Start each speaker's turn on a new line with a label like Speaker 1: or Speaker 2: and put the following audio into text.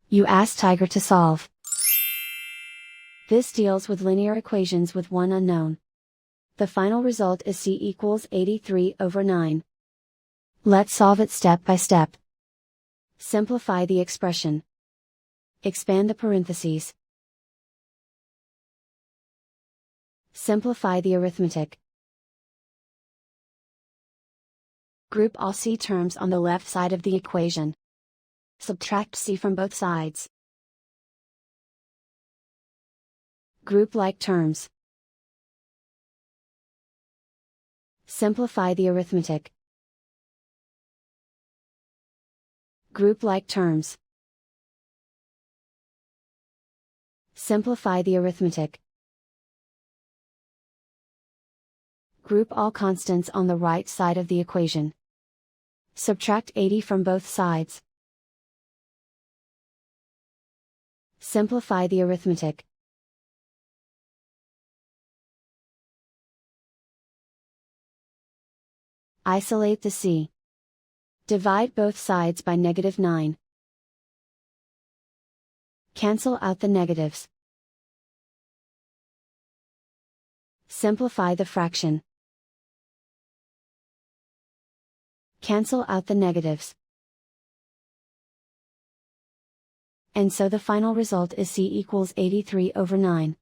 Speaker 1: You ask Tiger to solve. This deals with linear equations with one unknown. The final result is c equals 83/9. Let's solve it step by step. Simplify the expression. Expand the parentheses. Simplify the arithmetic. Group all c terms on the left side of the equation. Subtract c from both sides. Group like terms. Simplify the arithmetic. Group like terms. Simplify the arithmetic. Group all constants on the right side of the equation. Subtract 80 from both sides. Simplify the arithmetic. Isolate the c. Divide both sides by -9. Cancel out the negatives. Simplify the fraction. Cancel out the negatives. And so the final result is c equals 83/9.